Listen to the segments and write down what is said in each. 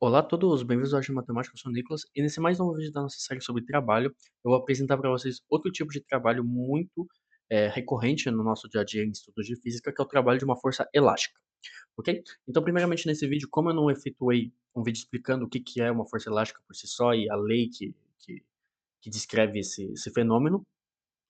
Olá a todos, bem-vindos ao Arte de Matemática, eu sou o Nicolas, e nesse mais novo vídeo da nossa série sobre trabalho, eu vou apresentar para vocês outro tipo de trabalho muito recorrente no nosso dia a dia em estudos de física, que é o trabalho de uma força elástica, ok? Então, primeiramente nesse vídeo, como eu não efetuei um vídeo explicando o que que é uma força elástica por si só e a lei que descreve esse fenômeno,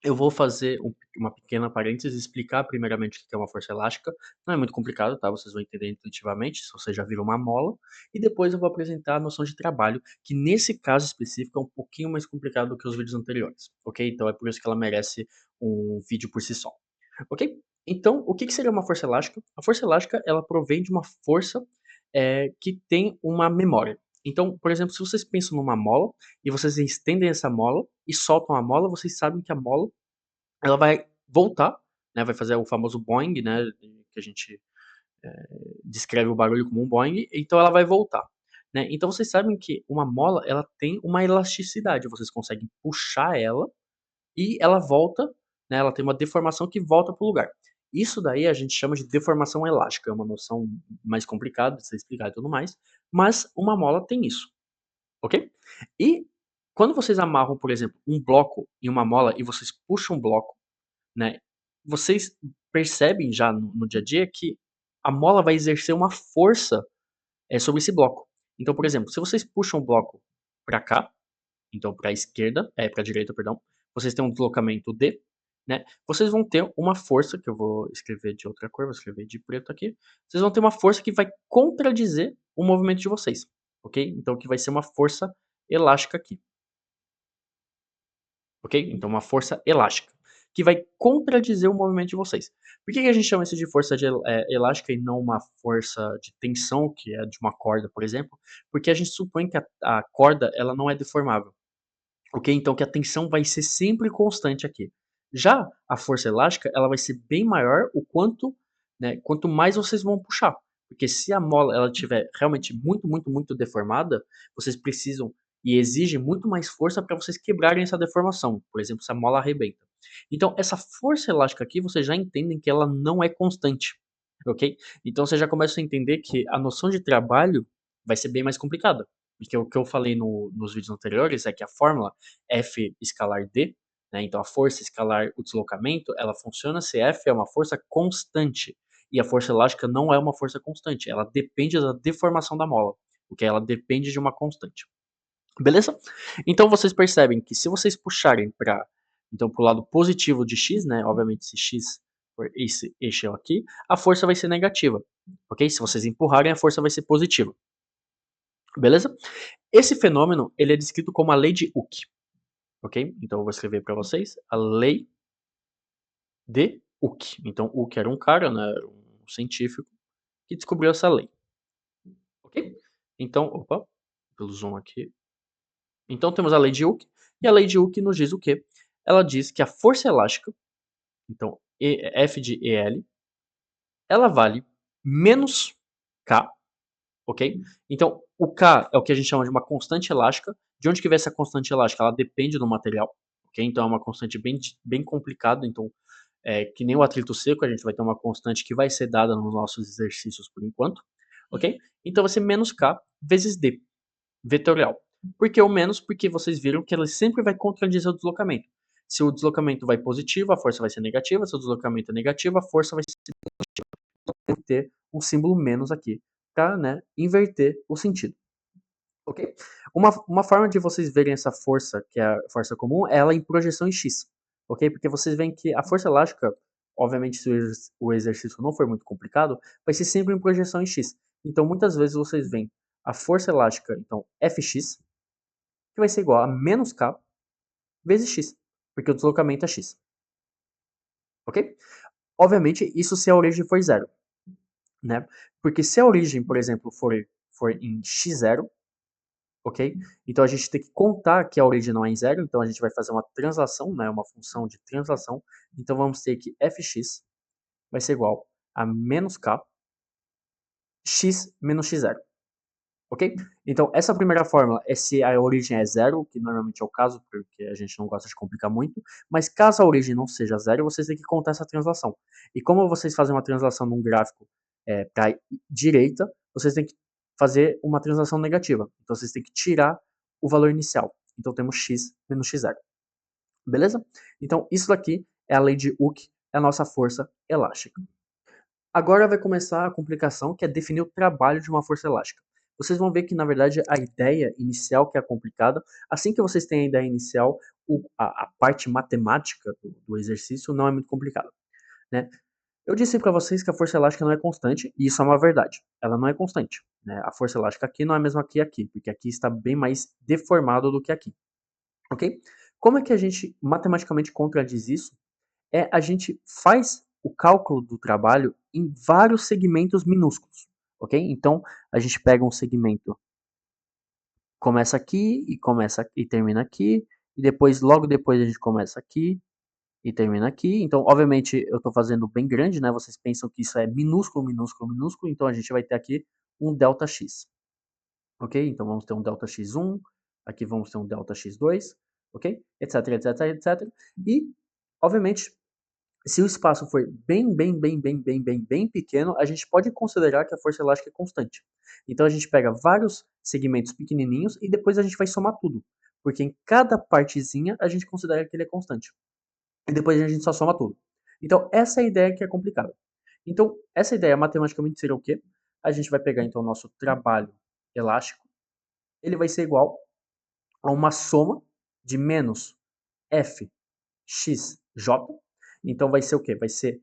eu vou fazer uma pequena parêntese e explicar primeiramente o que é uma força elástica. Não é muito complicado, tá? Vocês vão entender intuitivamente, se você já viram uma mola. E depois eu vou apresentar a noção de trabalho, que nesse caso específico é um pouquinho mais complicado do que os vídeos anteriores, ok? Então é por isso que ela merece um vídeo por si só, ok? Então, o que seria uma força elástica? A força elástica, ela provém de uma força que tem uma memória. Então, por exemplo, se vocês pensam numa mola e vocês estendem essa mola e soltam a mola, vocês sabem que a mola ela vai voltar, né, vai fazer o famoso boing, né, que a gente descreve o barulho como um boing, então ela vai voltar, né. Então vocês sabem que uma mola, ela tem uma elasticidade, vocês conseguem puxar ela e ela volta, né, ela tem uma deformação que volta para o lugar. Isso daí a gente chama de deformação elástica, é uma noção mais complicada de ser explicada e tudo mais, mas uma mola tem isso, ok? E quando vocês amarram, por exemplo, um bloco em uma mola e vocês puxam um bloco, né, vocês percebem já no dia a dia que a mola vai exercer uma força, sobre esse bloco. Então, por exemplo, se vocês puxam o bloco para cá, então para a esquerda, para a direita, perdão, vocês têm um deslocamento D, né, vocês vão ter uma força, que eu vou escrever de outra cor, vou escrever de preto aqui, vocês vão ter uma força que vai contradizer o movimento de vocês, ok? Então que vai ser uma força elástica aqui. Ok? Então, uma força elástica, que vai contradizer o movimento de vocês. Por que a gente chama isso de força elástica e não uma força de tensão, que é de uma corda, por exemplo? Porque a gente supõe que a corda ela não é deformável, ok? Então, que a tensão vai ser sempre constante aqui. Já a força elástica, ela vai ser bem maior o quanto, né, quanto mais vocês vão puxar. Porque se a mola ela estiver realmente muito, muito, muito deformada, vocês precisam e exigem muito mais força para vocês quebrarem essa deformação. Por exemplo, se a mola arrebenta. Então, essa força elástica aqui, vocês já entendem que ela não é constante, ok? Então, você já começa a entender que a noção de trabalho vai ser bem mais complicada. Porque o que eu falei nos vídeos anteriores é que a fórmula F escalar D, né, então a força escalar o deslocamento, ela funciona se F é uma força constante. E a força elástica não é uma força constante, ela depende da deformação da mola, porque ela depende de uma constante. Beleza? Então vocês percebem que se vocês puxarem para então pro lado positivo de x, né, obviamente se x for esse eixo aqui, a força vai ser negativa, ok? Se vocês empurrarem, a força vai ser positiva. Beleza? Esse fenômeno ele é descrito como a lei de Hooke, ok? Então eu vou escrever para vocês a lei de Hooke. Então Hooke era um cara, né, era um científico que descobriu essa lei, ok? Então, opa, pelo zoom aqui. Então temos a lei de Hooke e a lei de Hooke nos diz o quê? Ela diz que a força elástica, então F de EL, ela vale menos K, ok? Então o K é o que a gente chama de uma constante elástica. De onde que vem essa constante elástica? Ela depende do material, ok? Então é uma constante bem complicada. Então, que nem o atrito seco, a gente vai ter uma constante que vai ser dada nos nossos exercícios por enquanto, ok? Então vai ser menos K vezes D, vetorial. Por que o menos? Porque vocês viram que ela sempre vai contradizer o deslocamento. Se o deslocamento vai positivo, a força vai ser negativa. Se o deslocamento é negativo, a força vai ser ter um símbolo menos aqui, para, né, inverter o sentido. Ok? Uma forma de vocês verem essa força, que é a força comum, é ela em projeção em x. Ok? Porque vocês veem que a força elástica, obviamente, se o exercício não for muito complicado, vai ser sempre em projeção em x. Então, muitas vezes vocês veem a força elástica, então, Fx, que vai ser igual a menos k vezes x, porque o deslocamento é x. Ok? Obviamente, isso se a origem for zero, né? Porque se a origem, por exemplo, for em x0, ok? Então a gente tem que contar que a origem não é em zero, então a gente vai fazer uma translação, né? Uma função de translação. Então vamos ter que fx vai ser igual a menos k, x menos x0, ok? Então essa primeira fórmula é se a origem é zero, que normalmente é o caso, porque a gente não gosta de complicar muito, mas caso a origem não seja zero, vocês têm que contar essa translação. E como vocês fazem uma translação num gráfico para direita, vocês têm que fazer uma transação negativa. Então vocês têm que tirar o valor inicial. Então temos x menos x0. Beleza? Então isso daqui é a lei de Hooke, é a nossa força elástica. Agora vai começar a complicação, que é definir o trabalho de uma força elástica. Vocês vão ver que, na verdade, a ideia inicial que é complicada, assim que vocês têm a ideia inicial, a parte matemática do exercício não é muito complicada, né? Eu disse para vocês que a força elástica não é constante, e isso é uma verdade. Ela não é constante, né? A força elástica aqui não é a mesma que aqui, porque aqui está bem mais deformado do que aqui, ok? Como é que a gente matematicamente contradiz isso? A gente faz o cálculo do trabalho em vários segmentos minúsculos, ok? Então, a gente pega um segmento, começa aqui e termina aqui, e depois, logo depois a gente começa aqui e termina aqui. Então, obviamente, eu estou fazendo bem grande, né? Vocês pensam que isso é minúsculo, minúsculo, minúsculo, então a gente vai ter aqui um delta x, ok? Então, vamos ter um delta x1, aqui vamos ter um delta x2, ok? Etc, etc, etc. E, obviamente, se o espaço for bem pequeno, a gente pode considerar que a força elástica é constante. Então a gente pega vários segmentos pequenininhos e depois a gente vai somar tudo, porque em cada partezinha a gente considera que ele é constante. E depois a gente só soma tudo. Então essa é a ideia que é complicada. Então essa ideia matematicamente seria o quê? A gente vai pegar então o nosso trabalho elástico, ele vai ser igual a uma soma de menos F xj. Então vai ser o quê? Vai ser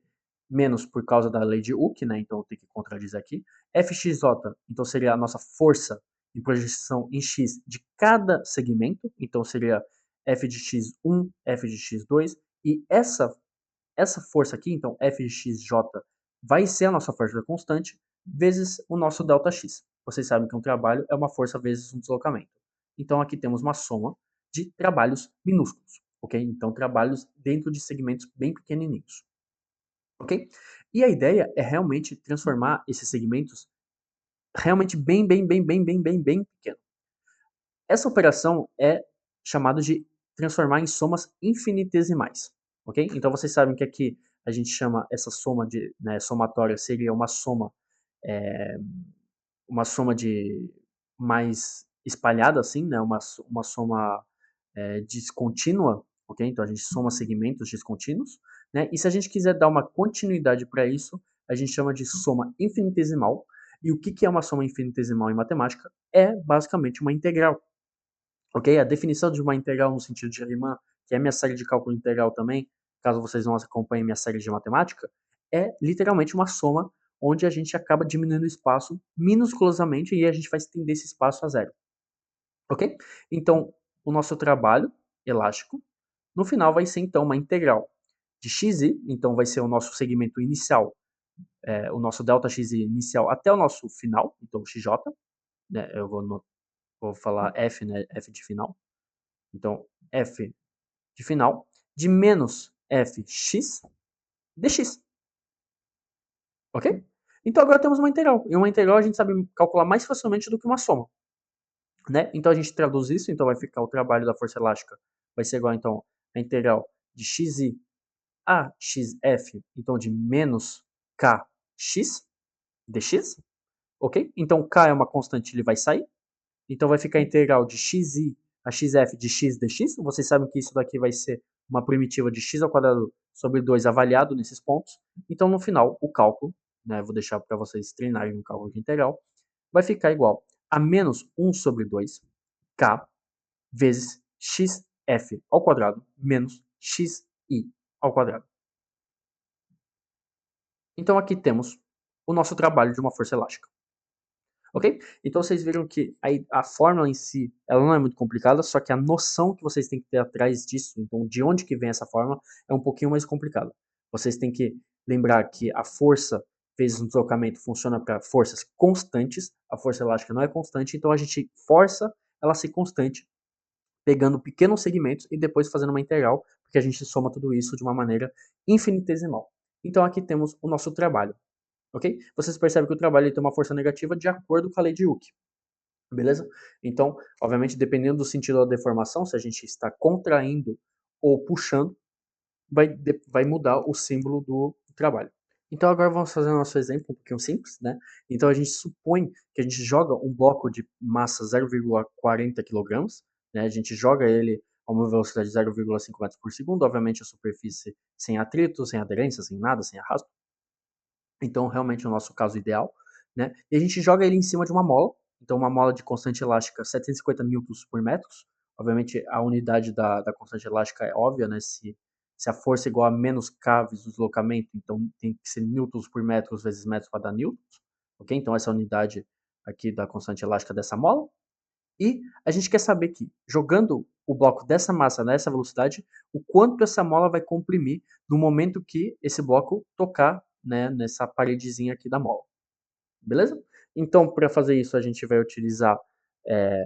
menos por causa da lei de Hooke, né? Então eu tenho que contradizer aqui. Fxj, então seria a nossa força em projeção em x de cada segmento. Então seria f de x1, f de x2. E essa força aqui, então f de xj, vai ser a nossa força constante vezes o nosso ΔX. Vocês sabem que um trabalho é uma força vezes um deslocamento. Então aqui temos uma soma de trabalhos minúsculos, ok? Então trabalhos dentro de segmentos bem pequenininhos, ok? E a ideia é realmente transformar esses segmentos realmente bem pequeno. Essa operação é chamada de transformar em somas infinitesimais, ok? Então vocês sabem que aqui a gente chama essa soma de, né, somatória seria é, uma soma de mais espalhada assim, né? Uma soma descontínua, ok? Então a gente soma segmentos descontínuos, né? E se a gente quiser dar uma continuidade para isso, a gente chama de soma infinitesimal. E o que que é uma soma infinitesimal em matemática? É basicamente uma integral. Ok? A definição de uma integral no sentido de Riemann, que é minha série de cálculo integral também, caso vocês não acompanhem minha série de matemática, é literalmente uma soma onde a gente acaba diminuindo o espaço minusculosamente e a gente vai estender esse espaço a zero. Ok? Então, o nosso trabalho elástico, no final vai ser então uma integral de xi, então vai ser o nosso segmento inicial, o nosso ΔX inicial até o nosso final, então xj, né? Vou falar f, né? F de final. Então, f de final de menos fx dx. Ok? Então agora temos uma integral. E uma integral a gente sabe calcular mais facilmente do que uma soma. Né? Então a gente traduz isso, então vai ficar o trabalho da força elástica. Vai ser igual então a integral de xi a xf, então de menos kx dx. Ok? Então k é uma constante, ele vai sair. Então vai ficar a integral de xi a xf de x dx. Vocês sabem que isso daqui vai ser uma primitiva de x ao quadrado sobre 2 avaliado nesses pontos. Então no final, o cálculo, né, vou deixar para vocês treinarem no cálculo de integral, vai ficar igual a menos 1 sobre 2 k vezes xf ao quadrado menos xi ao quadrado. Então aqui temos o nosso trabalho de uma força elástica. Ok? Então vocês viram que a fórmula em si, ela não é muito complicada, só que a noção que vocês têm que ter atrás disso, então de onde que vem essa fórmula, é um pouquinho mais complicada. Vocês têm que lembrar que a força vezes um deslocamento funciona para forças constantes, a força elástica não é constante, então a gente força ela a ser constante, pegando pequenos segmentos e depois fazendo uma integral, porque a gente soma tudo isso de uma maneira infinitesimal. Então aqui temos o nosso trabalho. Ok? Vocês percebem que o trabalho tem uma força negativa de acordo com a lei de Hooke. Beleza? Então, obviamente, dependendo do sentido da deformação, se a gente está contraindo ou puxando, vai mudar o símbolo do trabalho. Então agora vamos fazer o nosso exemplo um pouquinho simples, né? Então a gente supõe que a gente joga um bloco de massa 0,40 kg, né? A gente joga ele a uma velocidade de 0,5 metros por segundo, obviamente a superfície sem atrito, sem aderência, sem nada, sem arrasto. Então realmente é o nosso caso ideal, né? E a gente joga ele em cima de uma mola, então uma mola de constante elástica 750 newtons por metro. Obviamente a unidade da constante elástica é óbvia, né? Se a força é igual a menos K vezes o deslocamento, então tem que ser newtons por metro vezes metros para dar newtons, ok? Então essa é a unidade aqui da constante elástica dessa mola. E a gente quer saber que, jogando o bloco dessa massa nessa velocidade, o quanto essa mola vai comprimir no momento que esse bloco tocar, né, nessa paredezinha aqui da mola. Beleza? Então, para fazer isso, a gente vai utilizar é,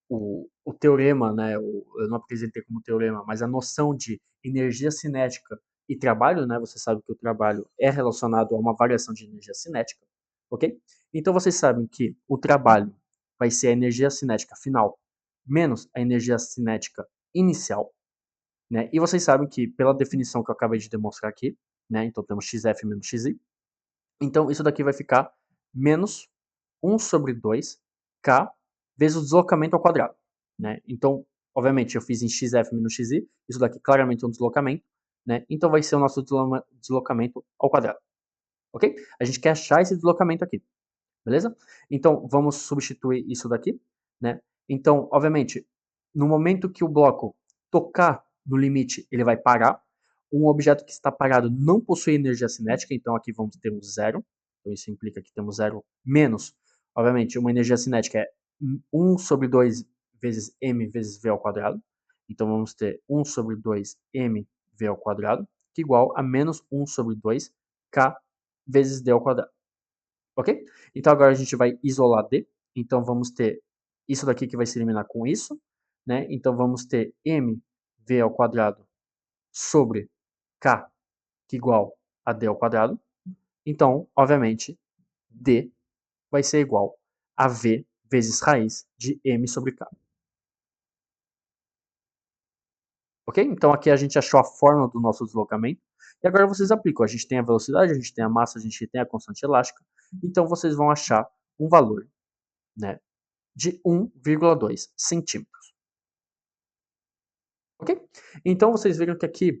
o teorema, né, eu não apresentei como teorema, mas a noção de energia cinética e trabalho, né, você sabe que o trabalho é relacionado a uma variação de energia cinética, ok? Então vocês sabem que o trabalho vai ser a energia cinética final menos a energia cinética inicial, né? E vocês sabem que pela definição que eu acabei de demonstrar aqui, né, então temos xf menos xi, então isso daqui vai ficar menos 1 sobre 2k vezes o deslocamento ao quadrado, né? Então, obviamente, eu fiz em xf menos xi, isso daqui claramente é um deslocamento, né? Então vai ser o nosso deslocamento ao quadrado, ok? A gente quer achar esse deslocamento aqui, beleza? Então, vamos substituir isso daqui, né? Então, obviamente, no momento que o bloco tocar no limite, ele vai parar. Um objeto que está parado não possui energia cinética, então aqui vamos ter um zero. Então, isso implica que temos zero menos, obviamente, uma energia cinética é 1 sobre 2 vezes m vezes v ao quadrado. Então, vamos ter 1 sobre 2 m v ao quadrado, que é igual a menos 1 sobre 2 k vezes d ao quadrado. Ok? Então agora a gente vai isolar D. Então vamos ter isso daqui que vai se eliminar com isso, né? Então vamos ter mv ao quadrado sobre k, que é igual a d ao quadrado. Então, obviamente, D vai ser igual a v vezes raiz de m sobre k. Ok? Então aqui a gente achou a fórmula do nosso deslocamento. E agora vocês aplicam. A gente tem a velocidade, a gente tem a massa, a gente tem a constante elástica. Então vocês vão achar um valor, né, de 1,2 centímetros. Ok? Então vocês viram que aqui,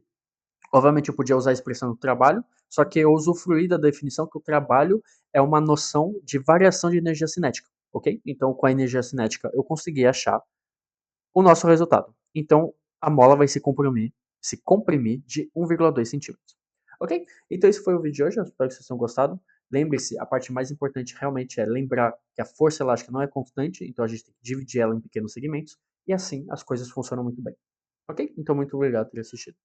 obviamente eu podia usar a expressão do trabalho, só que eu usufruí da definição que o trabalho é uma noção de variação de energia cinética. Ok? Então com a energia cinética eu consegui achar o nosso resultado. Então a mola vai se comprimir de 1,2 centímetros. Ok? Então esse foi o vídeo de hoje, eu espero que vocês tenham gostado. Lembre-se, a parte mais importante realmente é lembrar que a força elástica não é constante, então a gente tem que dividir ela em pequenos segmentos, e assim as coisas funcionam muito bem. Ok? Então muito obrigado por ter assistido.